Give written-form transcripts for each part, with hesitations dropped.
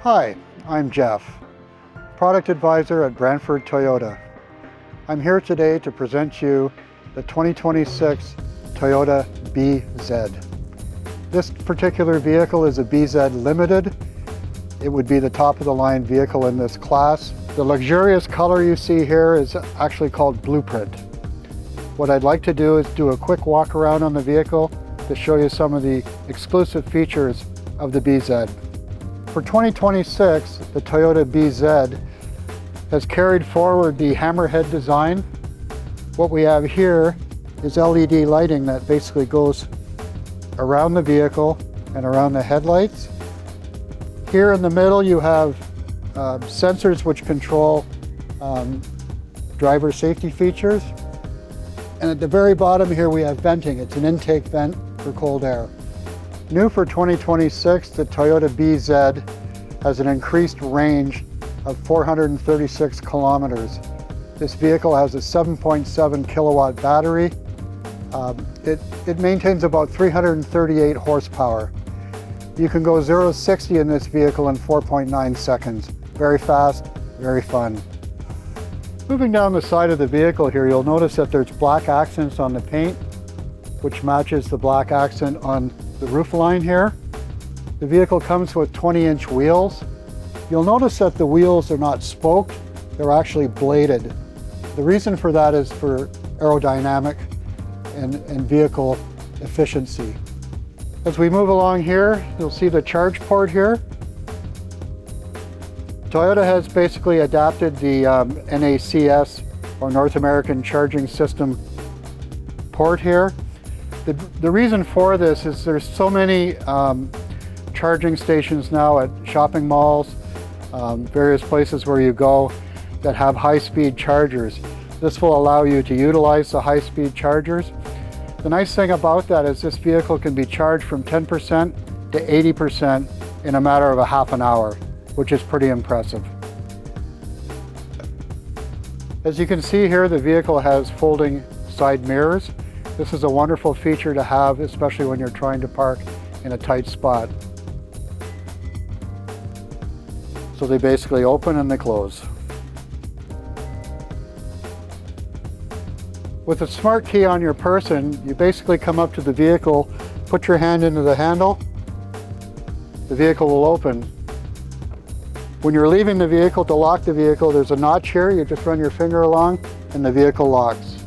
Hi, I'm Jeff, Product Advisor at Brantford Toyota. I'm here today to present you the 2026 Toyota BZ. This particular vehicle is a BZ Limited. It would be the top of the line vehicle in this class. The luxurious color you see here is actually called Blueprint. What I'd like to do is do a quick walk around on the vehicle to show you some of the exclusive features of the BZ. For 2026, the Toyota BZ has carried forward the hammerhead design. What we have here is LED lighting that basically goes around the vehicle and around the headlights. Here in the middle you have sensors which control driver safety features. And at the very bottom here we have venting. It's an intake vent for cold air. New for 2026, the Toyota BZ has an increased range of 436 kilometers. This vehicle has a 7.7 kilowatt battery. It maintains about 338 horsepower. You can go 0 to 60 in this vehicle in 4.9 seconds. Very fast, very fun. Moving down the side of the vehicle here, you'll notice that there's black accents on the paint, which matches the black accent on the roof line here. The vehicle comes with 20-inch wheels. You'll notice that the wheels are not spoked, they're actually bladed. The reason for that is for aerodynamic and vehicle efficiency. As we move along here, you'll see the charge port here. Toyota has basically adapted the NACS, or North American Charging System port here. The reason for this is there's so many charging stations now at shopping malls, various places where you go that have high-speed chargers. This will allow you to utilize the high-speed chargers. The nice thing about that is this vehicle can be charged from 10% to 80% in a matter of a half an hour, which is pretty impressive. As you can see here, the vehicle has folding side mirrors. This is a wonderful feature to have, especially when you're trying to park in a tight spot. So they basically open and they close. With a smart key on your person, you basically come up to the vehicle, put your hand into the handle, the vehicle will open. When you're leaving the vehicle, to lock the vehicle, there's a notch here. You just run your finger along and the vehicle locks.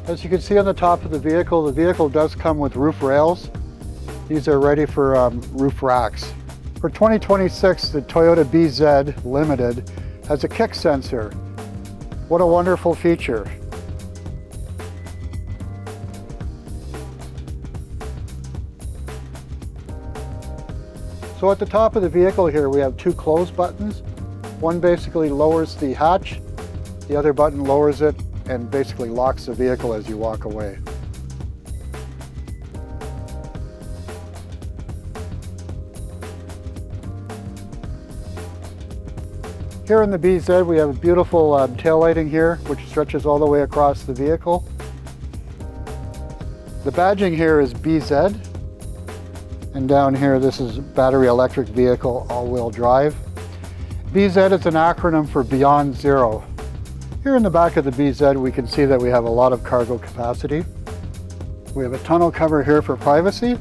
As you can see on the top of the vehicle does come with roof rails. These are ready for roof racks. For 2026, the Toyota BZ Limited has a kick sensor. What a wonderful feature. So at the top of the vehicle here, we have two close buttons. One basically lowers the hatch. The other button lowers it and basically locks the vehicle as you walk away. Here in the BZ, we have a beautiful tail lighting here, which stretches all the way across the vehicle. The badging here is BZ. And down here, this is battery electric vehicle, all-wheel drive. BZ is an acronym for Beyond Zero. Here in the back of the BZ, we can see that we have a lot of cargo capacity. We have a tonneau cover here for privacy.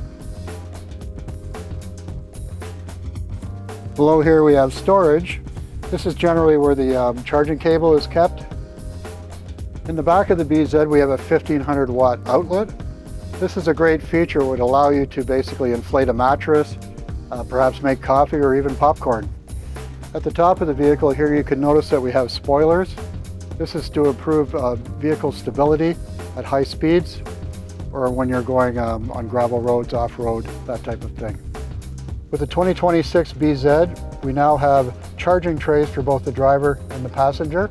Below here we have storage. This is generally where the charging cable is kept. In the back of the BZ, we have a 1500 watt outlet. This is a great feature. It would allow you to basically inflate a mattress, perhaps make coffee or even popcorn. At the top of the vehicle here, you can notice that we have spoilers. This is to improve vehicle stability at high speeds or when you're going on gravel roads, off-road, that type of thing. With the 2026 BZ, we now have charging trays for both the driver and the passenger.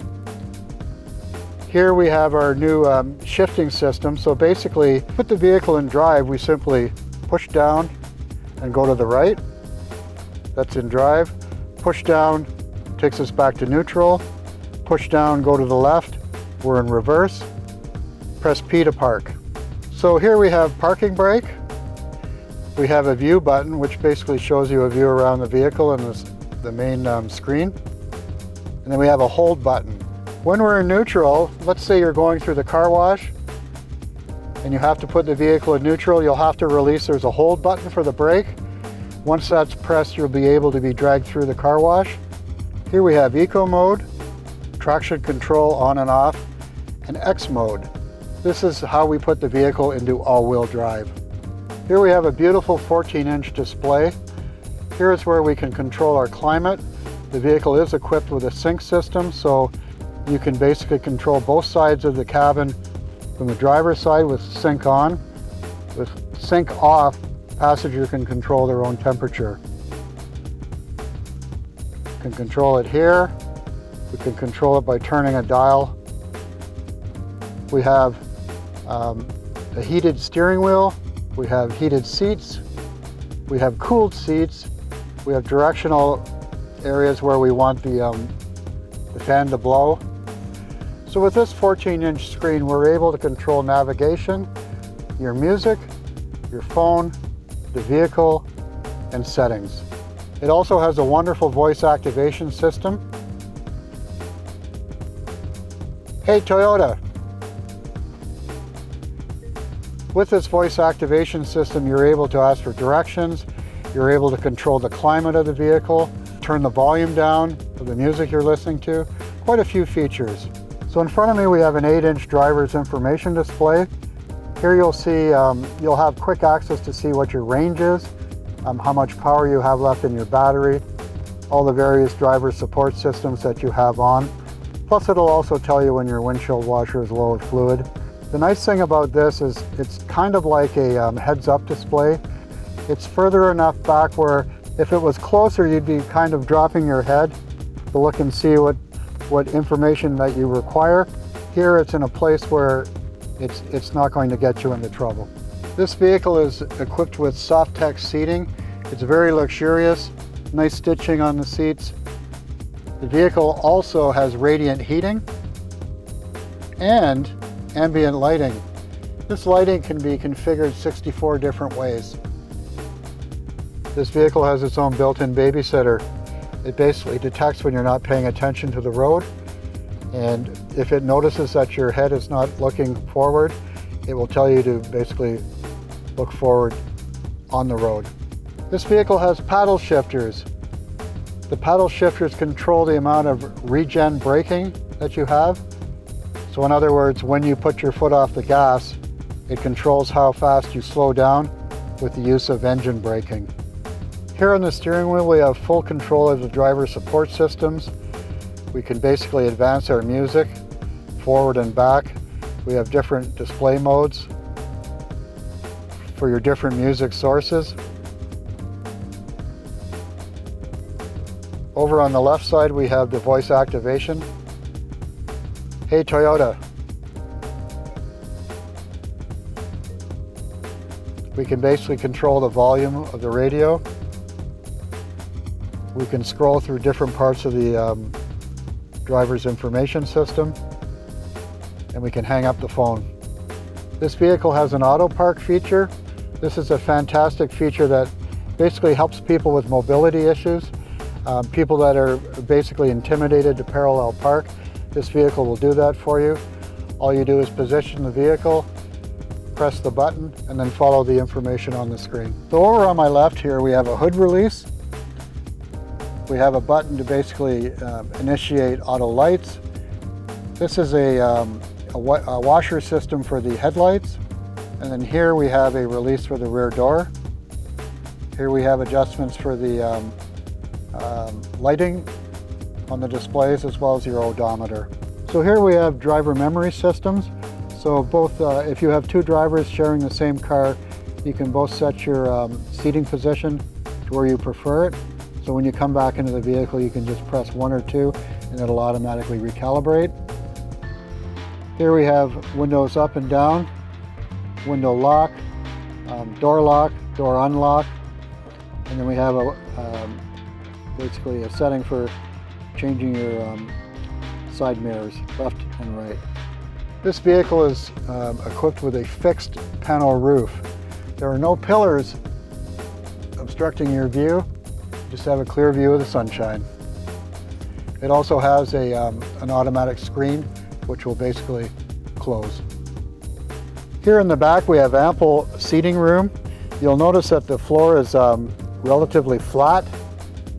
Here we have our new shifting system. So basically, put the vehicle in drive, we simply push down and go to the right. That's in drive. Push down takes us back to neutral. Push down, go to the left. We're in reverse. Press P to park. So here we have parking brake. We have a view button, which basically shows you a view around the vehicle and the main screen. And then we have a hold button. When we're in neutral, let's say you're going through the car wash and you have to put the vehicle in neutral, you'll have to release. There's a hold button for the brake. Once that's pressed, you'll be able to be dragged through the car wash. Here we have eco mode, traction control on and off, and X mode. This is how we put the vehicle into all-wheel drive. Here we have a beautiful 14-inch display. Here is where we can control our climate. The vehicle is equipped with a sync system, so you can basically control both sides of the cabin. From the driver's side with sync on. With sync off, passenger can control their own temperature. We can control it here. We can control it by turning a dial. We have a heated steering wheel. We have heated seats. We have cooled seats. We have directional areas where we want the fan to blow. So with this 14-inch screen, we're able to control navigation, your music, your phone, the vehicle, and settings. It also has a wonderful voice activation system. Hey Toyota. With this voice activation system, you're able to ask for directions, you're able to control the climate of the vehicle, turn the volume down of the music you're listening to, quite a few features. So in front of me we have an 8-inch driver's information display. Here you'll see, you'll have quick access to see what your range is, how much power you have left in your battery, all the various driver support systems that you have on. Plus it'll also tell you when your windshield washer is low with fluid. The nice thing about this is it's kind of like a heads-up display. It's further enough back where if it was closer you'd be kind of dropping your head to look and see what information that you require. Here it's in a place where it's not going to get you into trouble. This vehicle is equipped with soft-tex seating. It's very luxurious, nice stitching on the seats. The vehicle also has radiant heating and ambient lighting. This lighting can be configured 64 different ways. This vehicle has its own built-in babysitter. It basically detects when you're not paying attention to the road, and if it notices that your head is not looking forward, it will tell you to basically look forward on the road. This vehicle has paddle shifters. The paddle shifters control the amount of regen braking that you have. So in other words, when you put your foot off the gas, it controls how fast you slow down with the use of engine braking. Here on the steering wheel, we have full control of the driver support systems. We can basically advance our music forward and back. We have different display modes for your different music sources. Over on the left side, we have the voice activation. Hey Toyota. We can basically control the volume of the radio. We can scroll through different parts of the driver's information system, and we can hang up the phone. This vehicle has an auto park feature. This is a fantastic feature that basically helps people with mobility issues, people that are basically intimidated to parallel park. This vehicle will do that for you. All you do is position the vehicle, press the button, and then follow the information on the screen. So over on my left here, we have a hood release. We have a button to basically initiate auto lights. This is a washer system for the headlights. And then here we have a release for the rear door. Here we have adjustments for the lighting on the displays as well as your odometer. So here we have driver memory systems. So both, if you have two drivers sharing the same car, you can both set your seating position to where you prefer it. So when you come back into the vehicle, you can just press 1 or 2 and it'll automatically recalibrate. Here we have windows up and down, window lock, door unlock, and then we have basically a setting for changing your side mirrors, left and right. This vehicle is equipped with a fixed panel roof. There are no pillars obstructing your view. Just have a clear view of the sunshine. It also has an automatic screen, which will basically close. Here in the back we have ample seating room. You'll notice that the floor is relatively flat,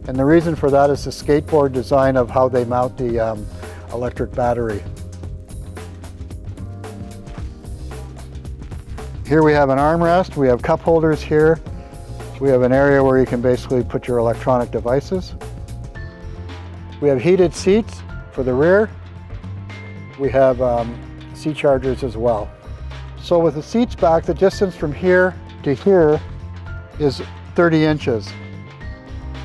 and the reason for that is the skateboard design of how they mount the electric battery. Here we have an armrest, we have cup holders here. We have an area where you can basically put your electronic devices. We have heated seats for the rear. We have seat chargers as well. So with the seats back, the distance from here to here is 30 inches.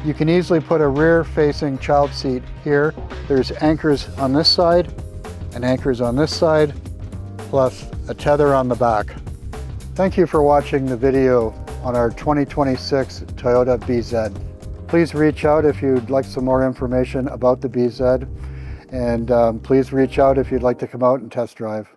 You can easily put a rear-facing child seat here. There's anchors on this side and anchors on this side, plus a tether on the back. Thank you for watching the video on our 2026 Toyota BZ. Please reach out if you'd like some more information about the BZ, and please reach out if you'd like to come out and test drive.